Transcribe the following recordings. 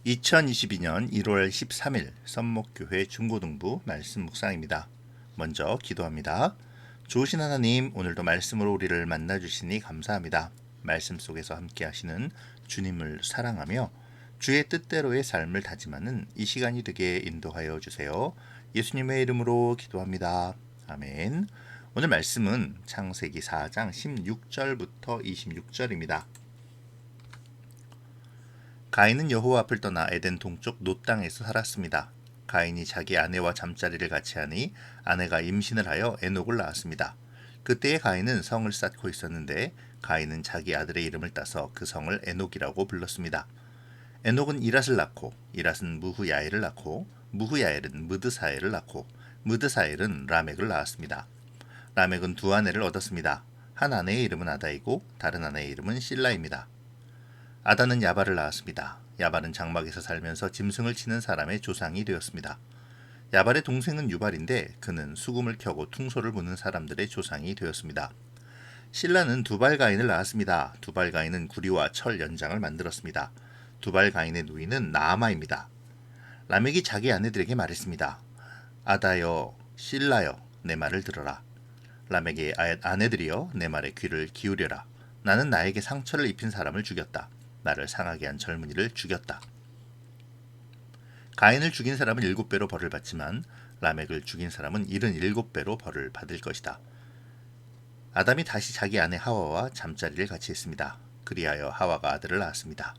2022년 1월 13일 썸목교회 중고등부 말씀 묵상입니다. 먼저 기도합니다. 좋으신 하나님, 오늘도 말씀으로 우리를 만나주시니 감사합니다. 말씀 속에서 함께 하시는 주님을 사랑하며 주의 뜻대로의 삶을 다짐하는 이 시간이 되게 인도하여 주세요. 예수님의 이름으로 기도합니다. 아멘. 오늘 말씀은 창세기 4장 16절부터 26절입니다. 가인은 여호와 앞을 떠나 에덴 동쪽 놋 땅에서 살았습니다. 가인이 자기 아내와 잠자리를 같이 하니 아내가 임신을 하여 에녹을 낳았습니다. 그때의 가인은 성을 쌓고 있었는데 가인은 자기 아들의 이름을 따서 그 성을 에녹이라고 불렀습니다. 에녹은 이랏을 낳고 이랏은 무후야엘을 낳고 무후야엘은 무드사엘을 낳고 무드사엘은 라멕을 낳았습니다. 라멕은 두 아내를 얻었습니다. 한 아내의 이름은 아다이고 다른 아내의 이름은 실라입니다. 아다는 야발을 낳았습니다. 야발은 장막에서 살면서 짐승을 치는 사람의 조상이 되었습니다. 야발의 동생은 유발인데 그는 수금을 켜고 퉁소를 부는 사람들의 조상이 되었습니다. 실라는 두발가인을 낳았습니다. 두발가인은 구리와 철 연장을 만들었습니다. 두발가인의 누이는 나아마입니다. 라멕이 자기 아내들에게 말했습니다. 아다여, 실라여, 내 말을 들어라. 라멕의 아내들이여, 내 말에 귀를 기울여라. 나는 나에게 상처를 입힌 사람을 죽였다. 나를 상하게 한 젊은이를 죽였다. 가인을 죽인 사람은 7배로 벌을 받지만 라멕을 죽인 사람은 77배로 벌을 받을 것이다. 아담이 다시 자기 아내 하와와 잠자리를 같이 했습니다. 그리하여 하와가 아들을 낳았습니다.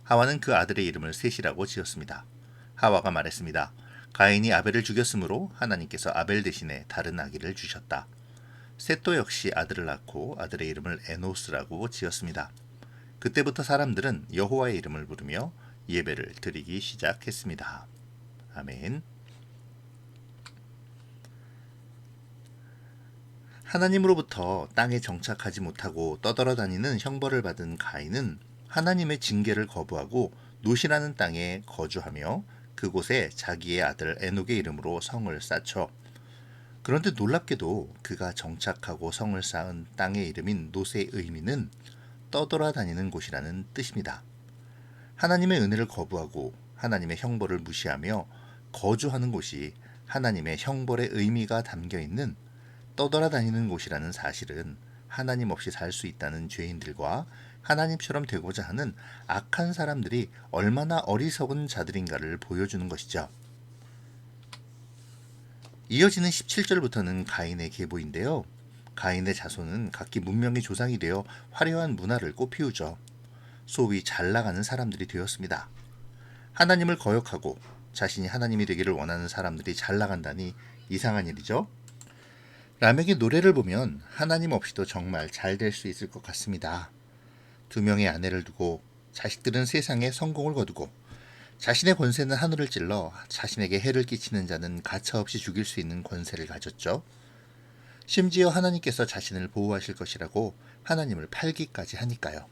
하와는 그 아들의 이름을 셋이라고 지었습니다. 하와가 말했습니다. 가인이 아벨을 죽였으므로 하나님께서 아벨 대신에 다른 아기를 주셨다. 셋도 역시 아들을 낳고 아들의 이름을 에노스라고 지었습니다. 그때부터 사람들은 여호와의 이름을 부르며 예배를 드리기 시작했습니다. 아멘. 하나님으로부터 땅에 정착하지 못하고 떠돌아다니는 형벌을 받은 가인은 하나님의 징계를 거부하고 놋이라는 땅에 거주하며 그곳에 자기의 아들 에녹의 이름으로 성을 쌓죠. 그런데 놀랍게도 그가 정착하고 성을 쌓은 땅의 이름인 놋의 의미는 떠돌아다니는 곳이라는 뜻입니다. 하나님의 은혜를 거부하고 하나님의 형벌을 무시하며 거주하는 곳이 하나님의 형벌의 의미가 담겨있는 떠돌아다니는 곳이라는 사실은 하나님 없이 살 수 있다는 죄인들과 하나님처럼 되고자 하는 악한 사람들이 얼마나 어리석은 자들인가를 보여주는 것이죠. 이어지는 17절부터는 가인의 계보인데요. 가인의 자손은 각기 문명의 조상이 되어 화려한 문화를 꽃피우죠. 소위 잘 나가는 사람들이 되었습니다. 하나님을 거역하고 자신이 하나님이 되기를 원하는 사람들이 잘 나간다니 이상한 일이죠. 라멕의 노래를 보면 하나님 없이도 정말 잘 될 수 있을 것 같습니다. 2명의 아내를 두고 자식들은 세상에 성공을 거두고 자신의 권세는 하늘을 찔러 자신에게 해를 끼치는 자는 가차없이 죽일 수 있는 권세를 가졌죠. 심지어 하나님께서 자신을 보호하실 것이라고 하나님을 팔기까지 하니까요.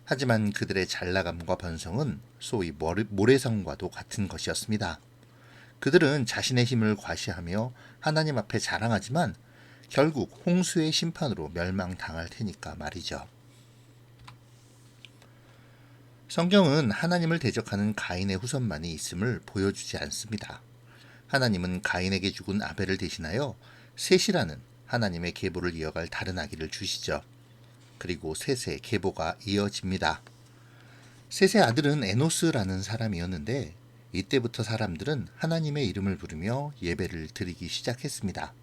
하지만 그들의 잘나감과 번성은 소위 모래성과도 같은 것이었습니다. 그들은 자신의 힘을 과시하며 하나님 앞에 자랑하지만 결국 홍수의 심판으로 멸망당할 테니까 말이죠. 성경은 하나님을 대적하는 가인의 후손만이 있음을 보여주지 않습니다. 하나님은 가인에게 죽은 아벨을 대신하여 셋이라는 하나님의 계보를 이어갈 다른 아기를 주시죠. 그리고 셋의 계보가 이어집니다. 셋의 아들은 에노스라는 사람이었는데 이때부터 사람들은 하나님의 이름을 부르며 예배를 드리기 시작했습니다.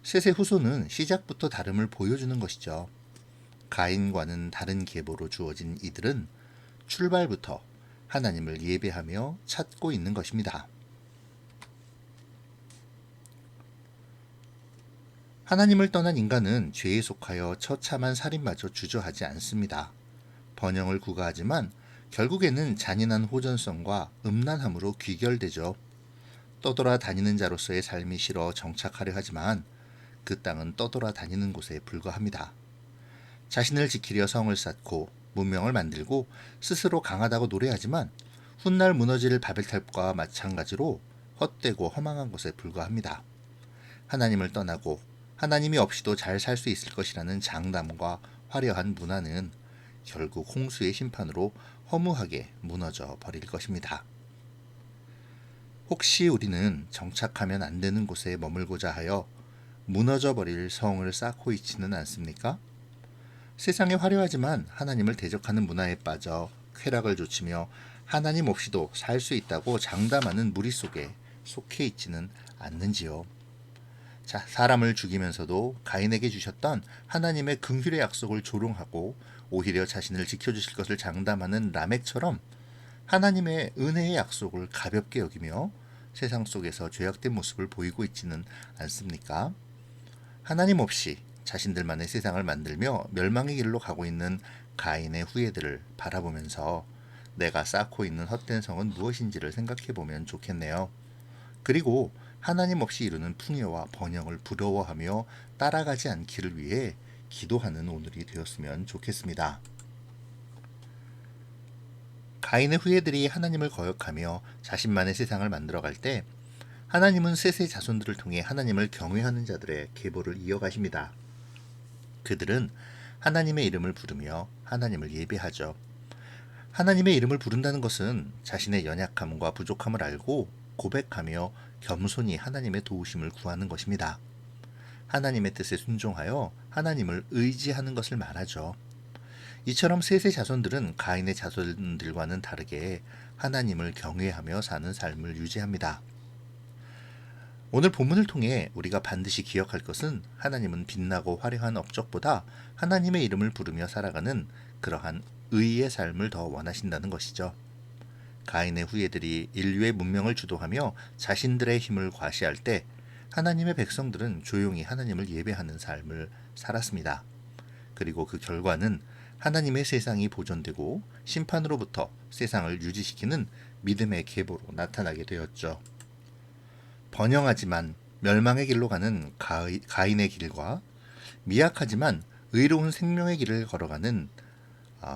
셋의 후손은 시작부터 다름을 보여주는 것이죠. 가인과는 다른 계보로 주어진 이들은 출발부터 하나님을 예배하며 찾고 있는 것입니다. 하나님을 떠난 인간은 죄에 속하여 처참한 살인마저 주저하지 않습니다. 번영을 구가하지만 결국에는 잔인한 호전성과 음란함으로 귀결되죠. 떠돌아다니는 자로서의 삶이 싫어 정착하려 하지만 그 땅은 떠돌아다니는 곳에 불과합니다. 자신을 지키려 성을 쌓고 문명을 만들고 스스로 강하다고 노래하지만 훗날 무너질 바벨탑과 마찬가지로 헛되고 허망한 것에 불과합니다. 하나님을 떠나고 하나님이 없이도 잘 살 수 있을 것이라는 장담과 화려한 문화는 결국 홍수의 심판으로 허무하게 무너져 버릴 것입니다. 혹시 우리는 정착하면 안 되는 곳에 머물고자 하여 무너져 버릴 성을 쌓고 있지는 않습니까? 세상에 화려하지만 하나님을 대적하는 문화에 빠져 쾌락을 좇으며 하나님 없이도 살 수 있다고 장담하는 무리 속에 속해 있지는 않는지요. 자, 사람을 죽이면서도 가인에게 주셨던 하나님의 긍휼의 약속을 조롱하고 오히려 자신을 지켜주실 것을 장담하는 라멕처럼 하나님의 은혜의 약속을 가볍게 여기며 세상 속에서 죄악된 모습을 보이고 있지는 않습니까? 하나님 없이 자신들만의 세상을 만들며 멸망의 길로 가고 있는 가인의 후예들을 바라보면서 내가 쌓고 있는 헛된 성은 무엇인지를 생각해 보면 좋겠네요. 그리고 하나님 없이 이루는 풍요와 번영을 부러워하며 따라가지 않기를 위해 기도하는 오늘이 되었으면 좋겠습니다. 가인의 후예들이 하나님을 거역하며 자신만의 세상을 만들어갈 때 하나님은 셋의 자손들을 통해 하나님을 경외하는 자들의 계보를 이어가십니다. 그들은 하나님의 이름을 부르며 하나님을 예배하죠. 하나님의 이름을 부른다는 것은 자신의 연약함과 부족함을 알고 고백하며 겸손히 하나님의 도우심을 구하는 것입니다. 하나님의 뜻에 순종하여 하나님을 의지하는 것을 말하죠. 이처럼 셋의 자손들은 가인의 자손들과는 다르게 하나님을 경외하며 사는 삶을 유지합니다. 오늘 본문을 통해 우리가 반드시 기억할 것은 하나님은 빛나고 화려한 업적보다 하나님의 이름을 부르며 살아가는 그러한 의의 삶을 더 원하신다는 것이죠. 가인의 후예들이 인류의 문명을 주도하며 자신들의 힘을 과시할 때 하나님의 백성들은 조용히 하나님을 예배하는 삶을 살았습니다. 그리고 그 결과는 하나님의 세상이 보존되고 심판으로부터 세상을 유지시키는 믿음의 계보로 나타나게 되었죠. 번영하지만 멸망의 길로 가는 가인의 길과 미약하지만 의로운 생명의 길을 걸어가는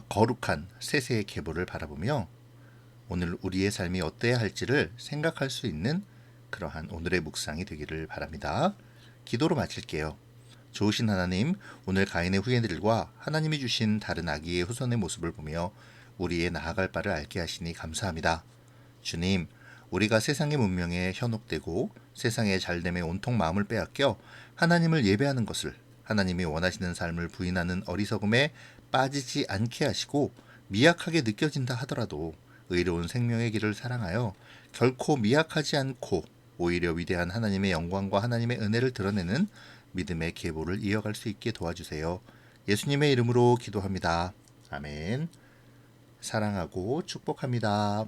거룩한 셋의 계보를 바라보며 오늘 우리의 삶이 어때야 할지를 생각할 수 있는 그러한 오늘의 묵상이 되기를 바랍니다. 기도로 마칠게요. 좋으신 하나님, 오늘 가인의 후예들과 하나님이 주신 다른 아기의 후손의 모습을 보며 우리의 나아갈 바를 알게 하시니 감사합니다. 주님, 우리가 세상의 문명에 현혹되고 세상의 잘됨에 온통 마음을 빼앗겨 하나님을 예배하는 것을 하나님이 원하시는 삶을 부인하는 어리석음에 빠지지 않게 하시고 미약하게 느껴진다 하더라도 의로운 생명의 길을 사랑하여 결코 미약하지 않고 오히려 위대한 하나님의 영광과 하나님의 은혜를 드러내는 믿음의 계보를 이어갈 수 있게 도와주세요. 예수님의 이름으로 기도합니다. 아멘. 사랑하고 축복합니다.